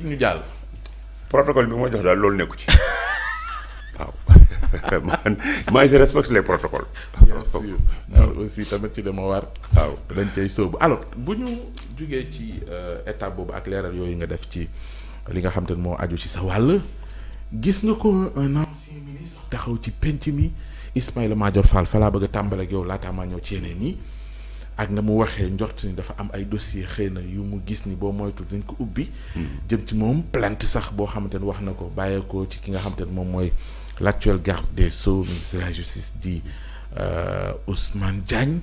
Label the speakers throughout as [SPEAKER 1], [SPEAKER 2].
[SPEAKER 1] ñu jàll.
[SPEAKER 2] protocole bi moo jox daal loolu nekku ci waaw man je respecte les protocoles.
[SPEAKER 1] bien sûr man aussi tamit ci dama war.
[SPEAKER 2] waaw
[SPEAKER 1] dañ cay sóobu alors bu ñu jugee ci étape boobu ak leeral yooyu nga def ci li nga xam te ne moo aju ci sa wàll gis nga ko un ancien ministre taxaw ci penc mi Ismaïla Madior Fall fa laa bëgg a tàmbale ak yow laataa maa ñëw ci yeneen yi ak na mu waxee njort ni dafa am ay dossier xëy na yu mu gis ni boo moytu dañ ko ubbi. jëm ci moom plainte sax boo xamante ne wax na ko bàyyeekoo ci ki nga xamante ne moom mooy l'actuel garde des Sceaux ministre de la justice di Ousmane Diagne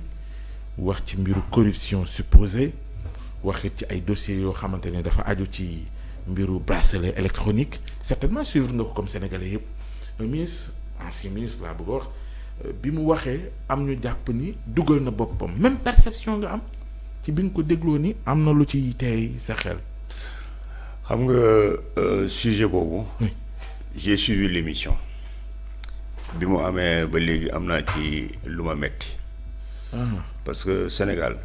[SPEAKER 1] wax ci mbiru corruption supposée waxit ci ay dossiers yoo xamante ne dafa aju ci mbiru bracelet électronique certainement suivre nga ko comme sénégalais yëpp un ministre ancien ministre laa bëgg a wax bi mu waxee am ñu jàpp ni dugal na boppam même perception nga am ci bi nga ko dégloo ni am na lu ci tey sa xel.
[SPEAKER 2] xam nga sujet boobu.
[SPEAKER 1] Oui.
[SPEAKER 2] J'ai suivi l'émission bi mu amee ba léegi am naa ci lu ma metti parce que Sénégal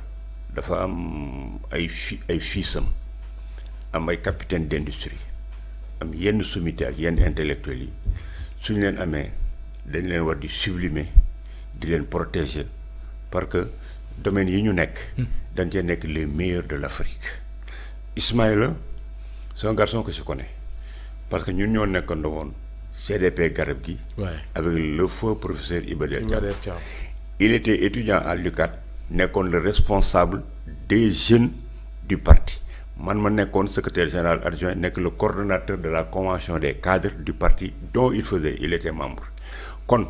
[SPEAKER 2] dafa am ay fiisam am ay capitaine d'industrie am yenn sommité ak yenn intellectuels yi suñ leen amee dañ leen war di sublimer di leen protéger parce que domaines yi ñu nekk dañ cee nekk les meilleurs de l'Afrique. Ismaïla c'est un garçon que je connais parce que ñun ñoo nekkandoo woon CDP garab gi.
[SPEAKER 1] Ouais.
[SPEAKER 2] avec le feu professeur Iba Der Thiam.
[SPEAKER 1] Thiam.
[SPEAKER 2] Il était étudiant à l'UCAD nekkoon le responsable des jeunes du parti man ma nekkoon secrétaire général adjoint nekk le coordonnateur de la convention des cadres du parti dont il était membre kon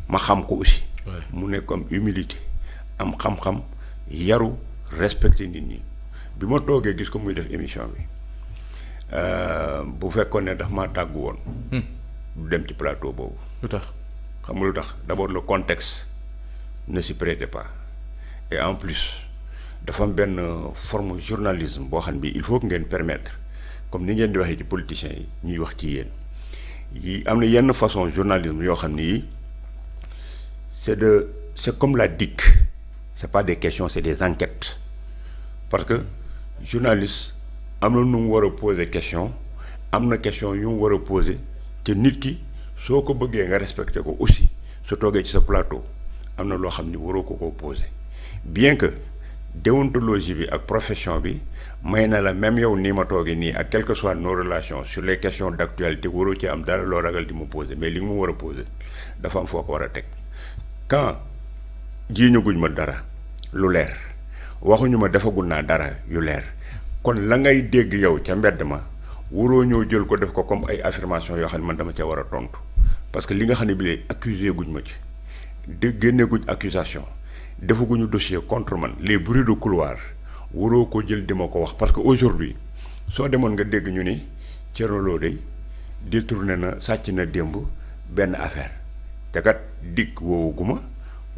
[SPEAKER 2] ma xam ko aussi.
[SPEAKER 1] Ouais.
[SPEAKER 2] mu nekk am humilité am xam-xam yaru respecter nit ñi bi ma toogee gis ko muy def émission bi bu fekkoon ne daf maa tàggu woon. du dem ci plateau boobu.
[SPEAKER 1] lu tax.
[SPEAKER 2] xam nga lu tax d'abord le contexte ne s'y prêtait pas et en plus dafa am benn forme journalisme boo xam bi il faut que ngeen permettre comme ni ngeen di waxee ci politiciens yi ñuy wax ci yéen yi am na yenn façon journalisme yoo xam ni yi c'est comme la DIC c'est pas des questions c'est des enquêtes parce que journaliste am na nu mu war a poser question am na question yu mu war a poser te nit ki soo ko bëggee nga respecté ko aussi su toogee ci sa plateau am na loo xam ni waroo ko poser bien que déontologie bi ak profession bi may na la même yow nii ma toogee nii ak quelles que soient nos relations sur les questions d'actualité waroo ci am dara loo ragal di ma poser mais li nga ma war a poser dafa am foo ko war a teg quand jiiñu guñ ma dara lu leer waxuñu ma defagul naa dara yu leer kon la ngay dégg yow ca mbedd ma waroo ñëw jël ko def ko comme ay affirmation yoo xam ne man dama ca war a tontu parce que li nga xam ne bi lee accusé guñ ma ci génne guñ accusation defaguñu dossier contre man les bruits de couloir waroo ko jël di ma ko wax parce que aujourd'hui soo demoon nga dégg ñu ni Thierno Lo dey détourné na sàcc na démb benn affaire te kat dikk woowuguma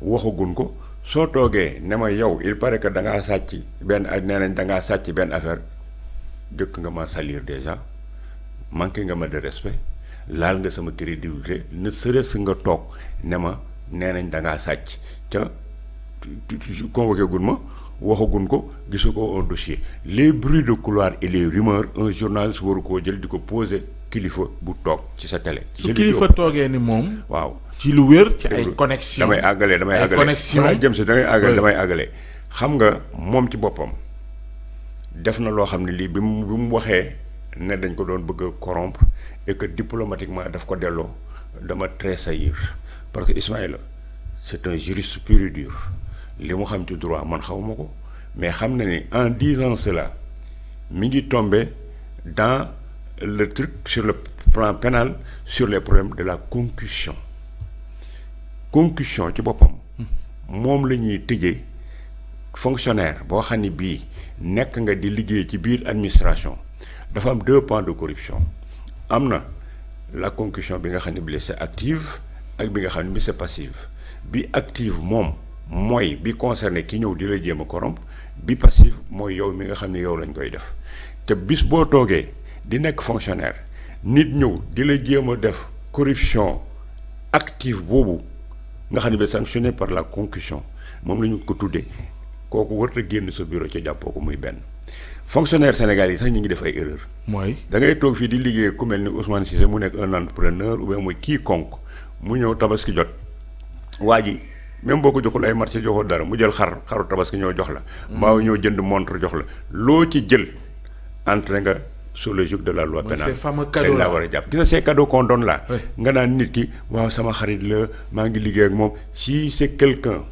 [SPEAKER 2] waxagun ko soo toogee ne ma yow il paraît que da ngaa sàcc benn nee nañ da ngaa sàcc benn affaire jëkk nga ma salir déjà manqué nga ma de respect laal nga sama crédibilité ne serait-ce nga toog ne ma nee nañ da ngaa sàcc ca convoqué gun ma waxagun ko gisu ko un dossier les bruits de couloir et les rumeurs un journaliste waru koo jël di ko poser kilifa bu toog ci sa télé.
[SPEAKER 1] su kilifa toogee ni moom.
[SPEAKER 2] waaw
[SPEAKER 1] ci lu wér ci ay connexion
[SPEAKER 2] damay àggale
[SPEAKER 1] ay connexion
[SPEAKER 2] jëm si damay àggale damay àggale xam nga moom ci boppam def na loo xam ne lii bi mu waxee ne dañ ko doon bëgg a corrompre et que diplomatiquement daf ko delloo dama tressaillir parce que Ismaïla c'est un juriste pur et dur li mu xam ci droit man xawma ko mais xam na ni en disant cela mi ngi tombé dans le truc sur le plan pénal sur les problèmes de la concussion ci boppam moom la ñuy tëjee fonctionnaire boo xam ne bii nekk nga di liggéey ci biir administration dafa am deux pans de corruption am na la concussion bi nga xam ne bi c'est active ak bi nga xam ne bi c'est passive bi active moom mooy bi concerné ki ñëw di la jéem a corrompre bi passive mooy yow mi nga xam ne yow lañ koy def te bis boo toogee di nekk fonctionnaire nit ñëw di la jéem a def corruption active boobu nga xam ne bi sanctionné par la concussion moom la ñu ko tuddee kooku warut a génn sa bureau ca jàppoo ko muy benn fonctionnaire sénégalais yi sax ñu ngi def ay erreur
[SPEAKER 1] mooy
[SPEAKER 2] da ngay toog fii di liggéey ku mel ni Ousmane Cissé mu nekk un entrepreneur ou bien muy quiconque mu ñëw tabaski jot waa ji même boo ko joxul ay marché joxul dara mu jël xaru tabaski ñëw jox la mbaaw ñëw jënd montre jox la loo ci jël entré nga sur le joug de la loi pénale dañ laa war a jàpp gis nga ces cadeaux qu'on donne là nga naan nit ki waaw sama xarit la maa ngi liggéey ak moom si c'est quelqu'un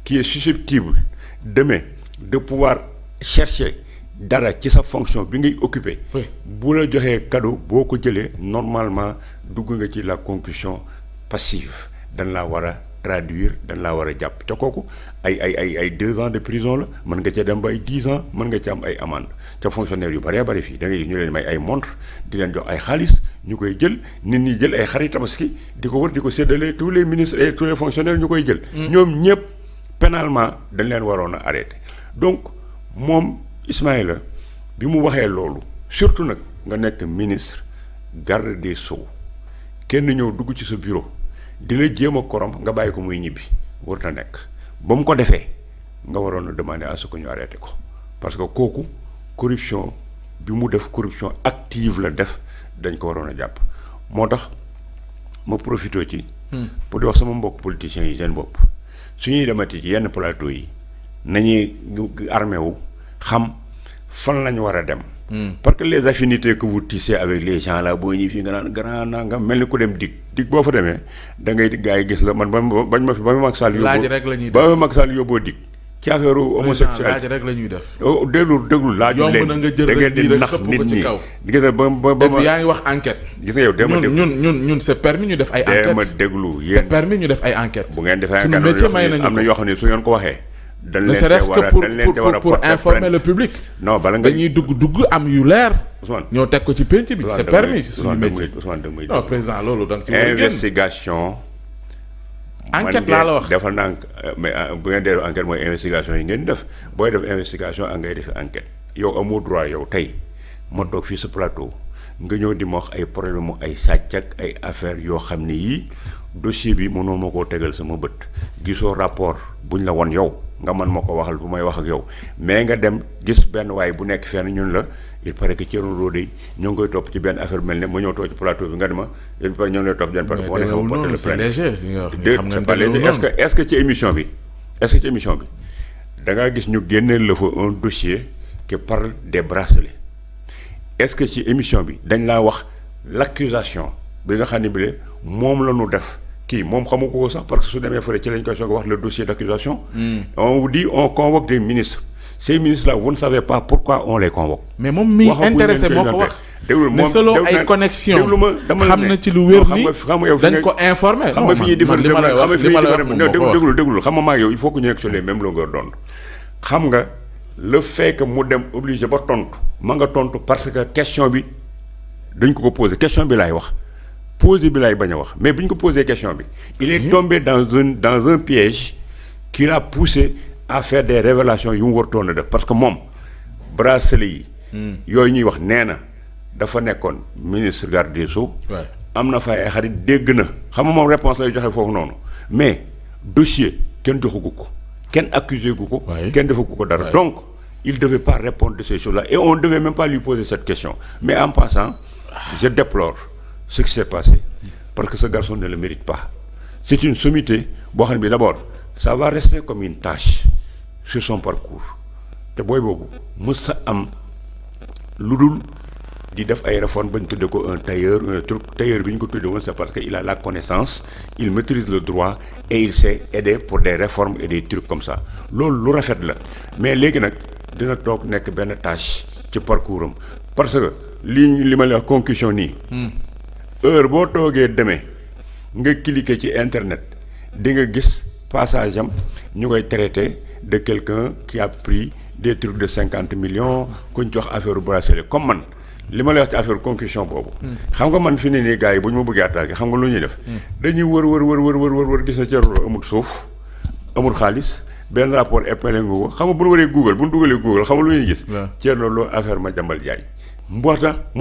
[SPEAKER 2] qui est susceptible demain de pouvoir chercher dara ci sa fonction bi ngay occuper bu la joxee cadeau boo ko jëlee normalement dugg nga ci la concussion passive dañ laa war a traduire dañ laa war a jàpp te kooku ay 2 ans de prison la mën nga ca dem ba ay 10 ans mën nga ci am ay amende ca fonctionnaire yu bëree bëri fii da ngay gis ñu leen may ay montre di leen jox ay xaalis ñu koy jël nit ñi jël ay xarit tabaski di ko wër di ko séddale tous les ministres et tous les fonctionnaires ñu koy jël ñoom ñëpp pénalement dañ leen waroon a arrêté donc moom Ismaïla bi mu waxee loolu surtout nag nga nekk ministre garde des Sceaux kenn ñëw dugg ci sa bureau di la jéem a korom nga bàyyi ko muy ñibbi warut a nekk ba mu ko defee nga waroon a demander à ce que ñu arrêté ko parce que kooku corruption bi mu def corruption active la def dañ ko waroon a jàpp moo tax ma profité ci pour di wax sama mbokk politiciens yi seen bopp su ñuy demati ci yenn plateau yi nañuy armé wu xam fan lañu war a dem parce que les affinités que vous tissez avec les gens là boo ñëw fii nga naan grand nangam mel ni ku dem dig boo fa demee da ngay gars yi gis la man bañ ma fi ba ma Macky Sall yóbboo
[SPEAKER 1] laaj rek la ñuy def
[SPEAKER 2] ba ma Macky Sall yóbboo dig ci affaire homosexuel
[SPEAKER 1] laaj rek la ñuy def
[SPEAKER 2] déglu laaju leen
[SPEAKER 1] yomb na nga jël
[SPEAKER 2] da ngeen
[SPEAKER 1] rek
[SPEAKER 2] di
[SPEAKER 1] rek
[SPEAKER 2] nax
[SPEAKER 1] xëpp ko
[SPEAKER 2] nit
[SPEAKER 1] ci
[SPEAKER 2] ñi
[SPEAKER 1] kaw.
[SPEAKER 2] gis nga ba
[SPEAKER 1] yaa ngi wax enquête
[SPEAKER 2] gis nga yow dama déglu
[SPEAKER 1] ñun c'est permis ñu def ay enquête
[SPEAKER 2] dama déglu
[SPEAKER 1] c'est
[SPEAKER 2] yéen
[SPEAKER 1] permis ñu def ay enquête
[SPEAKER 2] bu ngeen defee
[SPEAKER 1] suñu métier may nañu
[SPEAKER 2] am na yoo xam ne su ngeen ko waxee dañ
[SPEAKER 1] ne
[SPEAKER 2] leen
[SPEAKER 1] serait-ce
[SPEAKER 2] te war a
[SPEAKER 1] que
[SPEAKER 2] dañ leen te war a
[SPEAKER 1] pour
[SPEAKER 2] porter
[SPEAKER 1] informer
[SPEAKER 2] plainte.
[SPEAKER 1] le public
[SPEAKER 2] non bala nga
[SPEAKER 1] dañuy dugg am yu leer
[SPEAKER 2] Ousmane
[SPEAKER 1] ñoo teg ko ci penc bi c'est permis si suñu métier
[SPEAKER 2] Ousmane damay
[SPEAKER 1] non président loolu da nga ci war a génn
[SPEAKER 2] investigation
[SPEAKER 1] enquête laa la wax
[SPEAKER 2] defal naa mais bu ngeen dee enquête mooy investigation yi ngeen def booy def investigation ak ngay def enquête yow amoo droit yow tey ma toog fii sa plateau nga ñëw di ma wax ay problème mu ay sàcc ak ay affaires yoo xam ne yii dossier bi mënoo ma koo tegal sama bët gisoo rapport buñ la won yow nga mën ma ko waxal bu may wax ak yow mais nga dem gis benn waay bu nekk fenn ñun la il paraît que Thierno Lo de ñoo ngi koy topp ci benn affaire mel ne ma ñëw toog ci plateau bi nga dema il paraît ñoo ngi lay topp benn parce que boo nekkee porté le
[SPEAKER 1] c'est
[SPEAKER 2] plainte
[SPEAKER 1] léger li nga wax ni
[SPEAKER 2] déet
[SPEAKER 1] xam nga
[SPEAKER 2] c'est pas léger est-ce que ci émission bi da ngaa gis ñu génneel la fa un dossier qui parle des bracelets est-ce que ci émission bi dañ laa wax l'accusation bi nga xam ne bi moom la ñu def kii moom xamu ko sax parce que su demee fële ci lañ koy soog a wax le dossier d'accusation on vous dit on convoque des ministres ces ministres là vous ne savez pas pourquoi on les convoque
[SPEAKER 1] mais moom mi intéressé moo ko wax
[SPEAKER 2] déglu
[SPEAKER 1] mais
[SPEAKER 2] moom
[SPEAKER 1] selon ay connexion
[SPEAKER 2] déglu ma dama
[SPEAKER 1] xam na ci lu wér ni
[SPEAKER 2] xam nga yow
[SPEAKER 1] dañ ko informé
[SPEAKER 2] xam nga fi ñuy differ
[SPEAKER 1] li ma lay wax li ma lay wax
[SPEAKER 2] déglu xam nga maa yow il faut que ñu nekk sur les mêmes longueurs d'onde xam nga le fait que mu dem obligé ba tontu ma nga tontu parce que question bi dañ ko posé question bi laay wax posé bi laay bañ a wax mais bi ñu ko posé question bi il est tombé dans un piège qui l'a poussé à faire des révélations yu mu wartoon a def parce que moom bracelet yi yooyu ñuy wax nee na dafa nekkoon ministre garde des Sceaux am na fay ay xarit dégg na xam nga moom réponse lay joxe foofu noonu mais dossier kenn joxagu ko kenn accusé gu ko kenn defagu ko dara donc il devait pas répondre de ces choses-là et on ne devait même pas lui poser cette question mais en passant je déplore ce qui s'est passé parce que ce garçon ne le mérite pas c'est une sommité boo xam ne bi d'abord ça va rester comme une tâche sur son parcours te booy boobu mës sa am lu dul di def ay réformes ba ñu tuddee ko un tailleur bi ñu ko tuddee woon c'est parce que il a la connaissance il maîtrise le droit et il sait aider pour des réformes et des trucs comme ça loolu lu rafet la mais léegi nag dina toog nekk benn tâche ci parcours am parce que li ma la wax conclusion nii heure boo toogee demee nga cliquer ci internet di nga gis passage am ñu koy traité de quelqu'un qui a pris des trucs de 50 millions ku ñu jox affaire bracelet comme man li ma lay wax ci affaire concussion boobu xam nga man fi ne nii gars yi bu ñu ma bëggee attaqué xam nga lu ñuy def dañuy wër gis na Thierno Lo amul suuf amul xaalis benn rapport épinglé nga ko xam nga bu ñu waree Google bu ñu dugalee Google xam nga lu ñuy gis Thierno Lo affaire Madiambal Diagne moo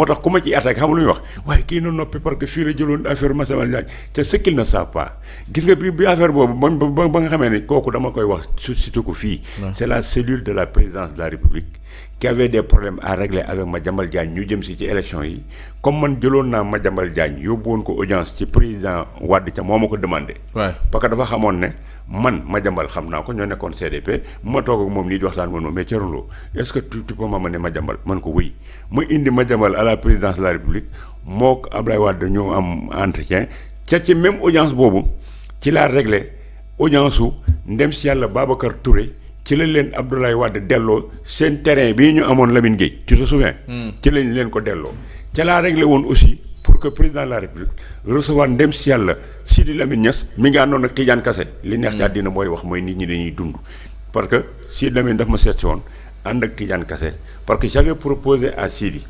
[SPEAKER 2] tax ku ma ci attaqué xam nga lu ñuy wax waaye kii na noppi parce que fii la jëloon affaire Madiambal Diagne te ce qu'il ne savent pas gis nga bi affaire boobu ba nga xamee ni kooku dama koy wax suscité ko fii c'est la cellule de la présidence de la République qui avait des problèmes à régler avec Madiambal Diagne ñu jëm si ci élection yi comme man jëloon naa Madiambal Diagne yóbbu woon ko audience ci président Wade ca moo ma ko demandé. parce que dafa xamoon ne man Madiambal xam naa ko ñoo nekkoon CDP ma toog ak moom nii di waxtaan moom mais Thierno Lo est-ce que tu peux m'amener Madiambal man ko wëy ma indi Madiambal à la présidence de la République moo ko Abdoulaye Wade ñoo am entretien ca ci même audience boobu ci laa réglé audience su ndem si yàlla Babacar Touré. ci lañ leen Abdoulaye Wade delloo seen terrain bii ñu amoon Lamine Gueye tu te souviens. ci lañ leen ko delloo. ca laa réglé woon aussi pour que président de la République recevoir ndem si yàlla Sidi Lamine Niass mi ngi àndoon ak Tidiane Kassé. li neex ci àddina mooy wax mooy nit ñi dañuy dund. parce que Sidi Lamine daf ma seet si woon ànd ak Tidiane Kassé parce que j'avais proposé à Sidi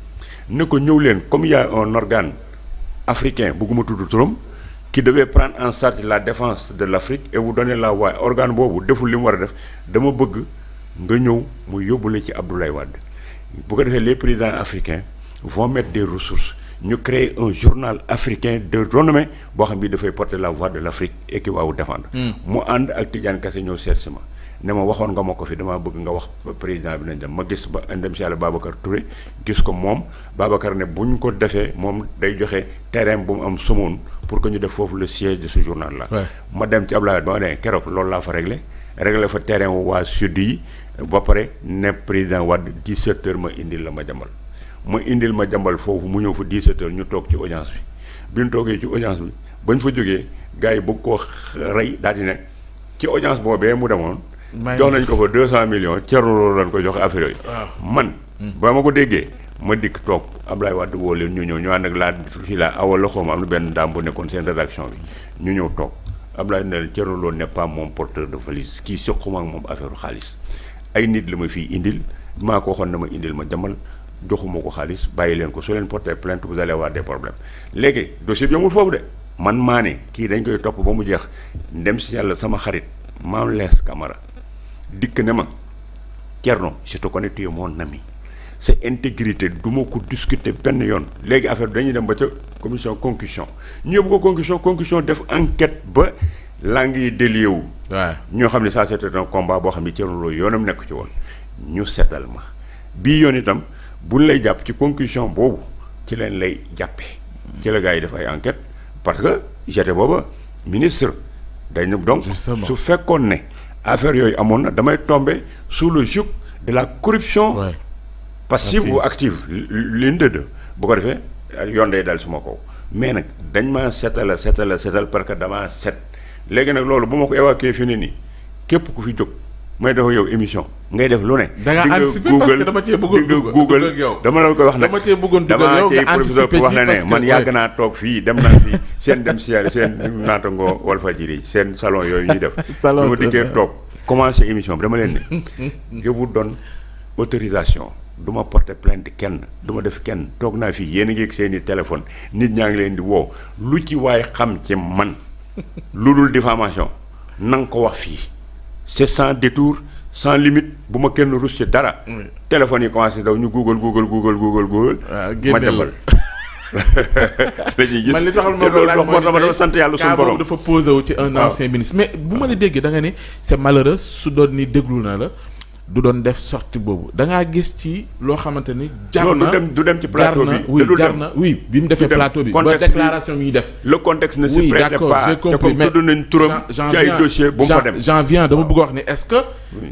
[SPEAKER 2] ne ko ñëw leen comme il y a un organe africain bugguma tudd turam. qui devait prendre en charge la défense de l'Afrique et vous donner la voix organe boobu deful li mu war a def dama bëgg nga ñëw mu yóbbule ci Abdoulaye Wade bu ko defee les présidents africains vont mettre des ressources ñu créer un journal africain de renommée boo xam bi dafay porter la voix de l'Afrique et qui va vous défendre. mu ànd ak Tidiane Kassé ñëw seet si ma ne ma waxoon nga ma ko fi damaa bëgg nga wax président bi nañ dem ma gis ba indem si yàlla Babacar Touré gis ko moom Babacar ne bu ñu ko defee moom day joxe terrain bu mu am Somone pour que ñu def foofu le siège de ce journal là. ma dem ci Abdoulaye ba ma ne keroog loolu laa fa réglé fa terrain wu waa sud yi ba pare ne président Wade 17h ma indil la Madiambal foofu mu ñëw fa 17h ñu toog ci audience bi ñu toogee ci audience bi bañ fa jógee gars yi bëgg koo rey daal di ne ci audience boobee mu demoon. jox nañ ko fa 200 millions Thierno Lo lañ ko jox affaire yooyu. man ba ma ko déggee ma dikk toog Abdoulaye Wade woo leen ñu ñëw ñu ànd ak laa awal la xawma am na benn daam bu nekkoon seen rédaction bi ñu ñëw toog Abdoulaye ne leen Thierno Lo n'est pas mon porteur de valise kii soquma ak moom affaire xaalis ay nit la ma fii indil maa ko waxoon na ma indil ma jamal joxuma ko xaalis bàyyi leen ko soo leen porter plainte vous allez avoir des problèmes léegi dossier bi amul foofu de man maa ne kii dañ koy topp ba mu jeex ndem si yàlla sama xarit Mame Less Camara dikk ne ma Thierno je te connais tu es mon ami sa intégrité du ma ko discuter benn yoon léegi affaire bi dañuy dem ba ca commission concussion ñu yóbbu ko concussion def enquête ba langue yi délié wu. ñoo xam ne ça c'était un combat boo xam ne Thierno Lo yoonam nekk ci woon ñu seetal ma bii yoon itam buñ lay jàpp ci concussion boobu ci leen lay jàppee. ci la gars yi def ay enquête parce que j'étais booba ministre dañ ne donc su fekkoon ne affaire yooyu amoon na damay tomber sous le joug de la corruption passive ou active l'une de deux bu ko defee yoon day dal suma kaw mais nag dañ maa seetal parce que damaa set léegi nag loolu bu ma ko évacuer fi ne nii képp ku fi jóg may dafa yow émission ngay def lu ne.
[SPEAKER 1] da nga anticiper parce que dama cee bëggoon
[SPEAKER 2] Google dama la koy wax nag
[SPEAKER 1] dama cee bëggoon dugal yow nga
[SPEAKER 2] professeur pour wax la ne man yàgg naa toog fii dem naa fii seen dem si seen naatangoo Walfadjri seen salon yooyu ñuy def. salon bi ma dikkee toog commencé émission bi dama leen ne je vous donne autorisation du ma porter plainte kenn du ma def kenn toog naa fii yéen a ngi ak seen i téléphone nit ñaa ngi leen di woo lu ci waay xam ci man lu dul diffamation na nga ko wax fii. c'est sans détour sans limite bu ma kenn rus ci dara. téléphone yi commencé daw ñu google. Madiambal la ñuy gis
[SPEAKER 1] man li taxal
[SPEAKER 2] te loolu moo tax ma dafa sant yàlla suñu borom
[SPEAKER 1] dafa posé wu ci un ancien ministre. mais bu ma la déggee da nga ne c'est malheureux su doon ni déglu na la du doon def sortie boobu da ngaa gis ci loo xamante ni. jar na
[SPEAKER 2] du dem ci plateau bi
[SPEAKER 1] jar na bi mu defee plateau bi. ba déclaration yi def.
[SPEAKER 2] le contexte ne se prête pas te comme tudd nañ turam ci ay dossier bu mu fa dem.
[SPEAKER 1] j'en viens dama bëgg a wax ne est-ce que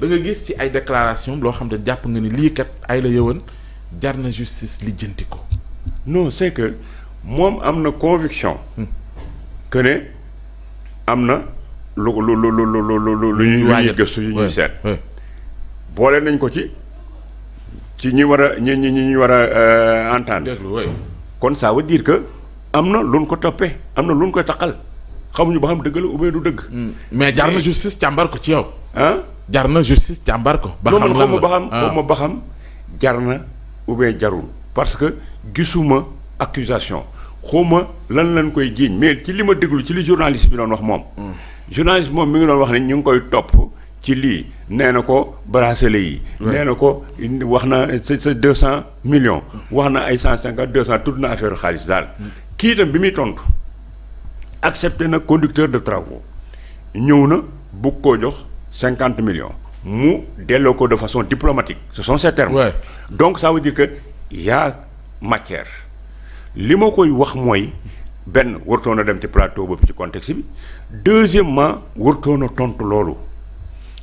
[SPEAKER 1] da nga gis ci ay déclaration loo xam ne jàpp nga ni lii kat ay la yëwan jar na justice lijjanti ko.
[SPEAKER 2] non c'est que moom am na conviction que ne am na lu ñuy gëstu yu ñuy seet. boole nañ ko ci ñi war a ñi war a entendre. kon ça veut dire que am na lu ñu ko toppee am na lu ñu koy taqal xamuñu ba xam dëgg la ou bien du dëgg.
[SPEAKER 1] mais jar na justice càmbar ko ci yow. jar na justice càmbar ko.
[SPEAKER 2] ba xam lan la ba xam jar na ou bien jarul. parce que gisuma accusation xawma lan lañ koy jiiñ mais ci li ma déglu ci li journaliste bi doon wax moom. journaliste moom mi ngi doon wax ne ñu ngi koy topp. ci lii nee na ko bracelet yi. nee na ko wax na sa 200 millions. wax na ay 150 200 tudd na affaire xaalis daal. kii itam bi muy tontu accepté na conducteur de travaux ñëw na bugg koo jox 50 millions mu delloo ko de façon diplomatique ce sont ces termes.
[SPEAKER 1] Ouais.
[SPEAKER 2] Donc ça veut dire que y a matière li ma koy wax mooy benn wartoon a dem ci plateau boobu ci contexte bi deuxièmement wartoon a tontu loolu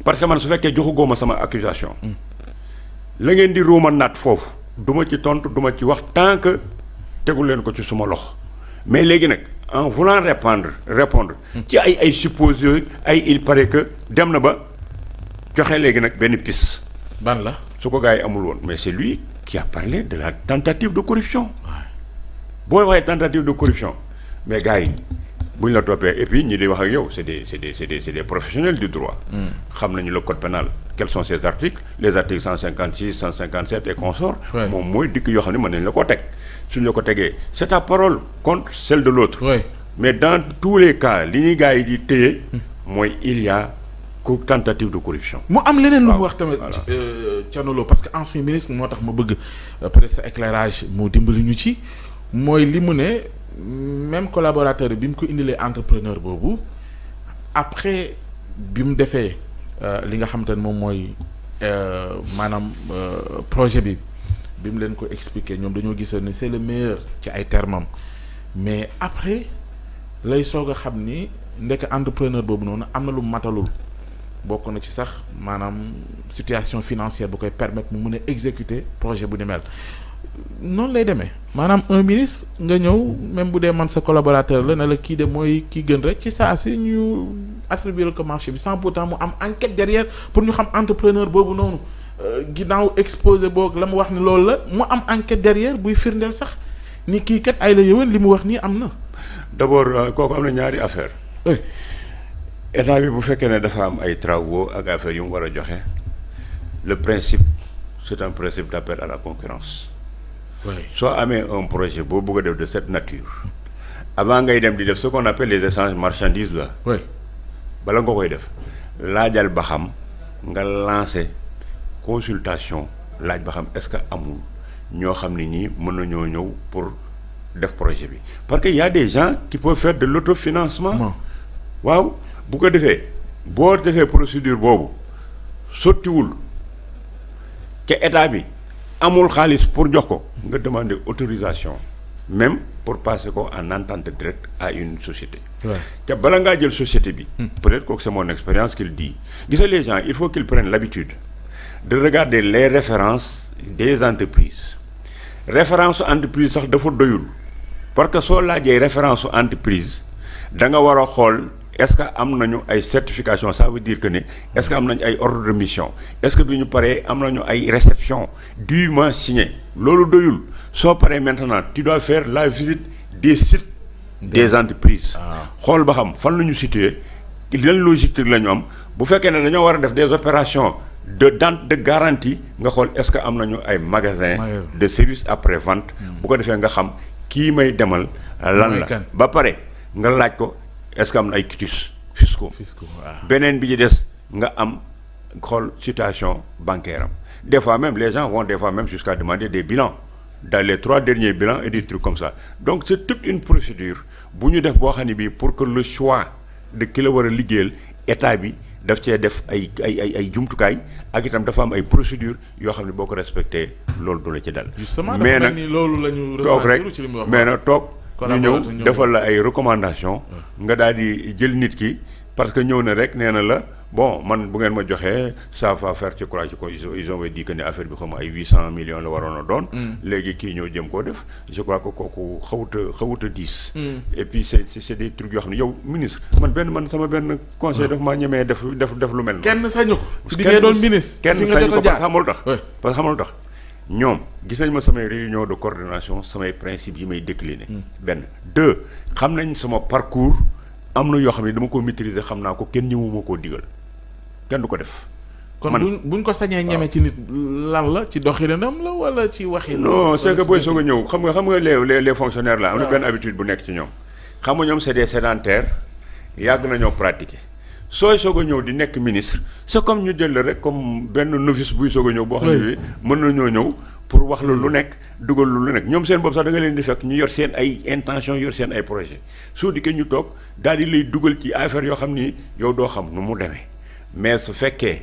[SPEAKER 2] parce que man su fekkee joxugoo ma sama accusation la ngeen di ruuma naat foofu du ma ci tontu du ma ci wax tant que tegul leen ko ci suma loxo mais léegi nag en voulant répondre ci ay supposé ay il paraît que dem na ba joxe léegi nag benn piste.
[SPEAKER 1] ban la
[SPEAKER 2] su ko gars yi amul woon mais c'est lui qui a parlé de la tentative de corruption. booy waxee tentative de corruption mais gars yi bu ñu la toppee et puis ñi di wax ak yow c'est des professionnels du droit. xam nañu le code pénal quels sont ces articles les articles 156 157 et consorts. moom mooy dikk yoo xam ne mën nañu la koo teg suñu la ko tegee c'est ta parole contre celle de l'autre. mais dans tous les cas li ñuy gars yi di téye mooy il y a tentative de corruption.
[SPEAKER 1] mu am leneen lu mu wax tamit Thierno Lo parce que ancien ministre moo tax ma bëgg peut-être sa éclairage moo dimbali ñu ci mooy li mu ne même collaborateur bi mu ko indilee entrepreneur boobu après bi mu defee li nga xamante ne moom mooy maanaam projet bi mu leen ko expliquer ñoom dañoo gisoon ni c'est le meilleur ci ay termes mais après lay soog a xam ni ndekk entrepreneur boobu noonu am na lu matalul bokk na ci sax maanaam situation financière bu koy permettre mu mën a exécuter projet bu ni mel noonu lay demee maanaam un ministre nga ñëw même bu dee man sa collaborateur la ne la kii de mooy kii gën rek ci saa si ñu attribuer ko marché bi sans pourtant mu am enquête derrière pour ñu xam entrepreneur boobu noonu ginnaaw exposé boog la mu wax ni loolu la mu am enquête derrière buy firndeel sax ni kii kat ay la yëwan li mu wax nii am na.
[SPEAKER 2] d'abord kooku am na ñaari affaire état bi bu fekkee ne dafa am ay travaux ak affaires yu mu war a joxe le principe c'est un principe d'appel à la concurrence. soo amee un projet boo bëgg a def de cette nature avant ngay dem di def ce qu'on appelle les échanges marchandises là. bala nga koy def laajal ba xam nga lancer consultation laaj ba xam est-ce que amul ñoo xam ne ñii mën nañoo ñëw pour def projet bi parce que y a des gens qui peuvent faire de l'autofinancement. waaw bu ko defee boo defee procédure boobu sottiwul ke état bi amul xaalis pour jox ko nga demander autorisation même pour passer ko en entente directe à une société. te bala ngaa jël société bi. peut-être que c'est mon expérience qu'il dit gis nga les gens il faut qu'ils prennent l'habitude de regarder les références des entreprises référence entreprise sax dafa doyul parce que soo laajee référence entreprise da nga war a xool est-ce que am nañu ay certification ça veut dire que ne est-ce que am nañu ay ordre de mission est-ce que bi ñu paree am nañu ay réception dûment signé loolu doyul soo paree maintenant tu dois faire la visite des sites des entreprises xool ba xam fan la ñu situé lan logistique la ñu am bu fekkee ne dañoo war a def des opérations de garantie nga xool est-ce que am nañu ay magasin de service après vente bu ko defee nga xam kii may demal lan la ba pare nga laaj ko est-ce que am na ay quitus fiscaux beneen bi ci des nga am xool situation bancaire am des fois même les gens vont des fois même jusqu'à demander des bilans dans les 3 derniers bilans et des trucs comme ça donc c'est toute une procédure bu ñu def boo xam ne bii pour que le choix de ki la war a liggéeyal état bi daf cee def ay jumtukaay ak itam dafa am ay procédures yoo xam ne boo ko respecté loolu du la ci dal.
[SPEAKER 1] mais nag loolu la ñu
[SPEAKER 2] toog rek mais nag toog ñu ñëw defal la ay recommandations nga daal di jël nit ki parce que ñëw na rek nee na la bon man bu ngeen ma joxee ça va faire ci croix ci ko ils ont dit que ne affaire bi xam ay 800 millions la waroon a doon. léegi kii ñëw jëm koo def je crois que kooku xawut a diis. et puis c'est des trucs yoo xam ne yow ministre man sama benn conseil dafa maa ñemee def lu mel noonu.
[SPEAKER 1] kenn sañu ko. ci di ngay doon ministre.
[SPEAKER 2] kenn sañu ko parce que xamul tax. parce que xamul tax ñoom gis nañ ma samay réunion de coordination samay principes yi may décliner. benn 2 xam nañ sama parcours am na yoo xam ne dama ko maîtriser xam naa ko kenn ñëwuma koo digal. kenn du ko def.
[SPEAKER 1] kon buñ ko sañee ñeme ci nit lan la ci doxalinam la wala ci waxin.
[SPEAKER 2] non c'est que booy soog a ñëw xam nga les fonctionnaires là am na benn habitude bu nekk ci ñoom. xam nga ñoom c'est des sédentaires yàgg nañoo pratiquer sooy soog a ñëw di nekk ministre c'est comme ñu jël rek comme benn novice buy soog a ñëw. boo xam ne mën nañoo ñëw pour wax la lu nekk dugal lu nekk ñoom seen bopp sax da nga leen di fekk ñu yor seen ay intention yor seen ay projet soo dikkee ñu toog daal di lay dugal ci affaire yoo xam ni yow doo xam nu mu demee. mais su fekkee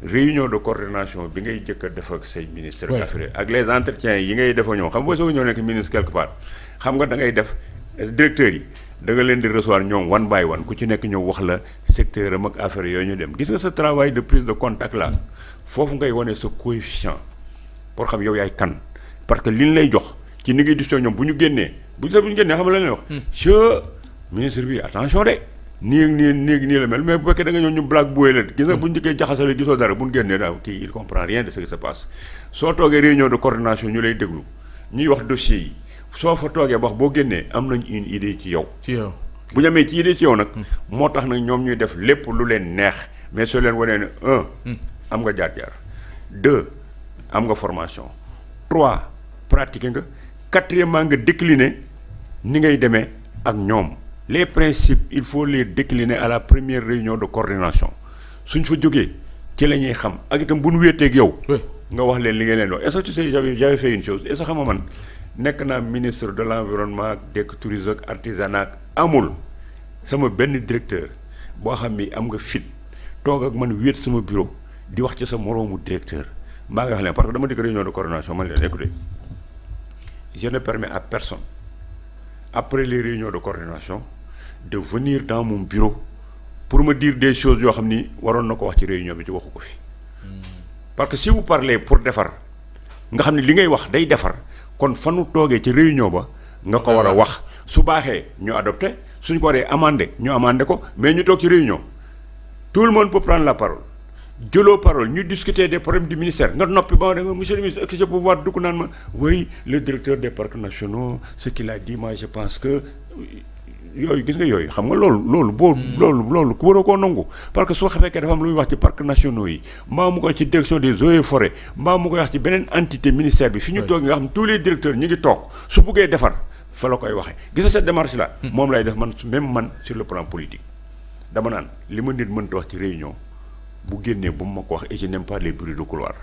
[SPEAKER 2] réunion de coordination bi ngay jëkk a def ak say ministre affaires ak les entretiens yi ngay defa ñoom xam nga boo soo ñëw nekk ministre quelque part xam nga da ngay def directeurs yi da nga leen di recevoir ñoom one by one ku ci nekk ñëw wax la secteur am ak affaire yooyu ñu dem gis nga sa travail de prise de contact là foofu ngay wane sa coefficient pour xam yow yaay kan parce que liñ lay jox ci ni ngay discussion ñoom bu ñu génnee xam nga la leen wax che ministre bi attention de nii la mel mais bu fekkee da nga ñëw ñu blague boué leen gis nga bu ñu dikkee jaxasale gisoo dara bu ñu génnee daaw kii il comprend rien de ce qui se passe soo toogee réunion de coordination ñu lay déglu ñuy wax dossiers yi soo fa toogee wax boo génnee am nañ une idée ci yow bu ñu amee ci idée ci yow nag moo tax nag ñoom ñuy def lépp lu leen neex mais soo leen wanee ne am nga jaar-jaar 2 am nga formation 3 pratiquer nga 4e nga décliner ni ngay demee ak ñoom les principes il faut les décliner à la première réunion de coordination suñ fa jógee ci la ñuy xam ak itam bu nu wéeteeg yow nga wax leen li nga leen wax est-ce que tu sais j'avais fait une chose est-ce que xam nga man nekk naa ministre de l'environnement ak tourisme ak artisanat amul sama benn directeur boo xam ni am nga fit toog ak man wéet sama bureau di wax ci sa moroomu directeur maa ngi wax leen parce que dama dikk réunion de coordination man leen écoutez je ne permets à personne après les réunions de coordination de venir dans mon bureau pour me dire des choses yoo xam ni waroon na ko wax ci réunion bi ci waxu ko fi parce que si vous parlez pour defar nga xam ne li ngay wax day defar kon fanu toogee ci réunion ba nga ko war a wax su baaxee ñu adopté suñ ko waree amandé ñu amandé ko mais ñu toog ci réunion tout le monde peut prendre la parole jëloo parole ñu discuter des problèmes du ministère nga noppi ba nga monsieur le ministre est-ce que je peux voir dugg naan ma oui le directeur des parcs nationaux ce qu'il a dit moi je pense que yooyu gis nga yooyu xam nga loolu ku waroo koo nangu parce que soo fekkee dafa am lu muy wax ci parcs nationaux yi mbaa mu koy ci direction des eaux et forêts mbaa mu koy wax ci beneen entité ministère bi fi ñu toog nga xam tous les directeurs ñu ngi toog su buggee defar fa la koy waxee gis nga cette démarche là moom lay def man même man sur le plan politique dama naan li ma nit mënta wax ci réunion bu génnee bu ma ko wax et je n'aime pas les bruits de couloir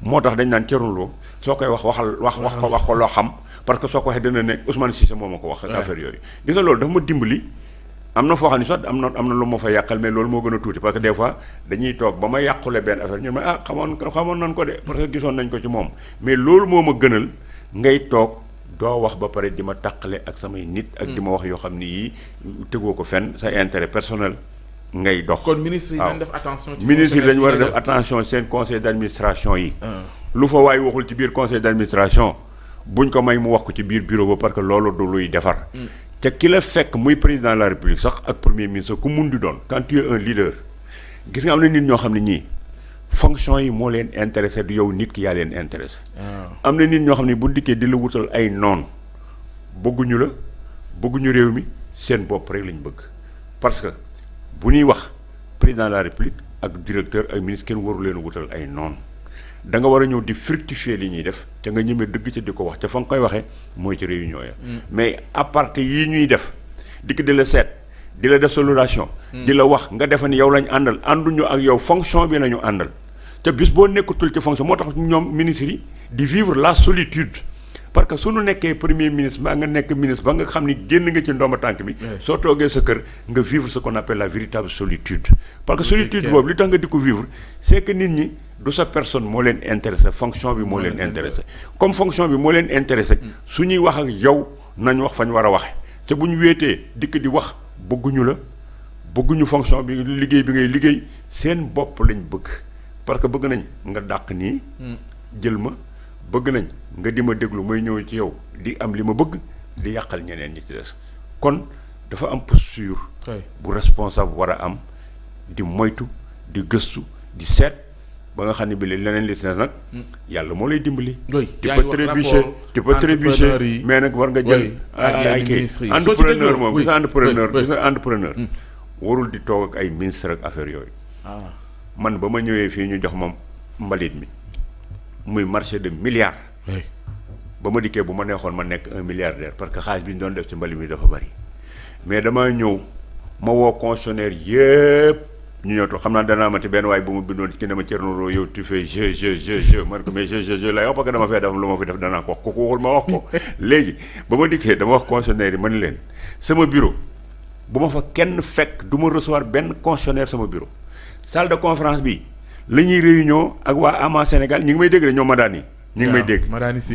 [SPEAKER 2] moo tax dañ naan Thierno Lo soo koy wax wax ko loo xam parce que soo ko waxee dana ne Ousmane Cissé moo ma ko wax affaire yooyu gis nga loolu dafa ma dimbali am na foo xam ne sax am na lu ma fa yàqal mais loolu moo gën a tuuti parce que des fois dañuy toog ba ma yàqule benn affaire ñu ma xamoon nañ ko de parce que gisoon nañ ko ci moom mais loolu moo ma gënal ngay toog doo wax ba pare di ma tàqale ak samay nit ak di ma wax yoo xam ni yii tegoo ko fenn sa intérêt personnel ngay dox.
[SPEAKER 1] kon ministre yi dañ def attention.
[SPEAKER 2] ministre yi dañu war a def attention seen conseil d'administration yi. lu fa waay waxul ci biir conseil d'administration buñ ko may mu wax ko ci biir bureau ba parce que loolu du luy defar. te ki la fekk muy président de la république sax ak premier ministre ku mun di doon quand tu es un leader gis nga am na nit ñoo xam ne ñii fonction yi moo leen intéressé du yow nit ki yaa leen intéressé. am na nit ñoo xam ne bu dikkee di la wutal ay noon bëgguñu la bëgguñu réew mi seen bopp rek lañ bëgg parce que. bu ñuy wax président de la république ak directeur ak ministre kenn waru leen wutal ay noonu da nga war a ñëw di fructifier li ñuy def te nga ñemee dëgg ca di ko wax te fa nga koy waxee mooy ci réunion ya mais à part yii ñuy def dikk di la seet di la def salutation di la wax nga defe ni yow lañ àndal ànduñu ak yow fonction bi la ñu àndal te bis boo nekkatul ci fonction moo tax ñoom ministres yi di vivre la solitude parce que suñu nekkee premier ministre ba nga nekk ministre ba nga xam ni génn nga ci ndomba tànk bi soo toogee sa kër nga vivre ce qu'on appelle la véritable solitude parce que solitude boobu li tax nga di ko vivre c'est que nit ñi du sa personne moo leen intéressé fonction bi moo leen intéressé comme fonction bi moo leen intéressé su ñuy wax ak yow nañ wax fañ war a waxe te bu ñu wéetee dikk di wax bëgguñu la bëgguñu fonction bi liggéey bi ngay liggéey seen bopp lañ bëgg parce que bëgg nañ nga dàq nii jël ma bëgg nañ nga di ma déglu may ñëw ci yow di am li ma bëgg di yàqal ñeneen ñi ci des kon dafa am posture bu responsable war a am di moytu di gëstu di seet ba nga xam ne bi leneen li si nag yàlla moo lay dimbali tu peux trébucher mais nag war nga jël ay kii entrepreneur moom gis nga entrepreneur warul di toog ak ay ministre ak affaire yooyu man ba ma ñëwee fii ñu jox ma mbalit mi muy marché de milliards ba ma dikkee bu ma neexoon ma nekk un milliardaire parce que xaalis bi ñu doon def ci mbali mi dafa bari mais damaa ñëw ma woo concessionnaire yëpp ñu ñëw to xam naa danaa amati benn waaye bu mu bindoon ci ki ne ma Thierno Lo yow tu fais je man ko mais je lay wax parce que dama fee def lu ma fi def danaa ko wax kooku waxul ma wax ko léegi ba ma dikkee dama wax concessionnaire yi man leen sama bureau bu ma fa kenn fekk du ma recevoir benn concessionnaire sama bureau salle de conférence bi la ñuy réunion ak waa AMA Sénégal ñi ngi may dégg ñoom Madani ñi ngi may dégg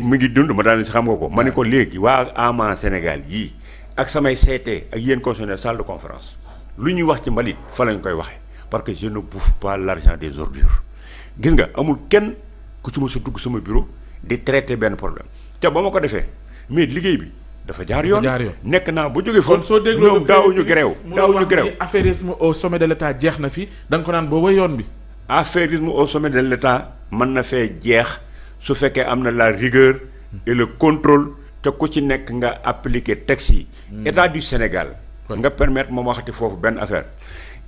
[SPEAKER 2] mi ngi dund Madani si xam nga ko ma ne ko léegi waa AMA Sénégal yii ak samay CT ak yéen constitutionnel salle de conférence lu ñuy wax ci mbalit fa lañ koy waxee parce que je ne bouffe pas l'argent des ordures gis nga amul kenn ku ci mos a dugg sama bureau di traiter benn problème te ba ma ko defee mais liggéey bi dafa jaar yoon nekk naa bu jógee foofu
[SPEAKER 1] soo dégloo
[SPEAKER 2] ñoom daawuñu gréew
[SPEAKER 1] affairisme au sommet de l'état jeex na fi da nga ko naan booba yoon bi
[SPEAKER 2] affairisme au sommet de l'état mën na fee jeex su fekkee am na la rigueur et le contrôle te ku ci nekk nga appliquer texte yi état du Sénégal nga permettre moom waxati foofu benn affaire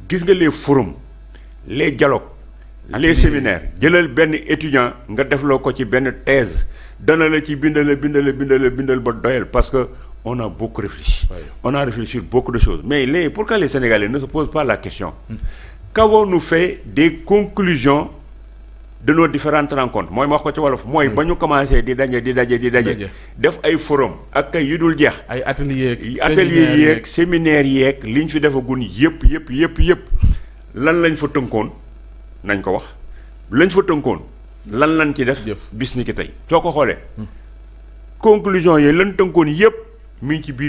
[SPEAKER 2] gis nga les forums les dialogues les séminaires jëlal benn étudiant nga defloo ko ci benn thèse dana la ci bindal ba doyal parce que on a beaucoup réfléchi on a réfléchi beaucoup de choses mais pourquoi les Sénégalais ne se posent pas la question qu'avons-nous fait des conclusions de nos différentes rencontres mooy ma wax ko ci wolof mooy ba ñu commencé di daje def ay forum ak kay yu dul jeex
[SPEAKER 1] ay atelier
[SPEAKER 2] yeeg séminaire yeeg li ñu fi defagun yëpp lan lañ fa tënkoon nañ ko wax lañ fa tënkoon lan lañ ci def bis ni ki tey soo ko xoolee conclusion yooyu lan tënkoon yëpp mi ngi ci biir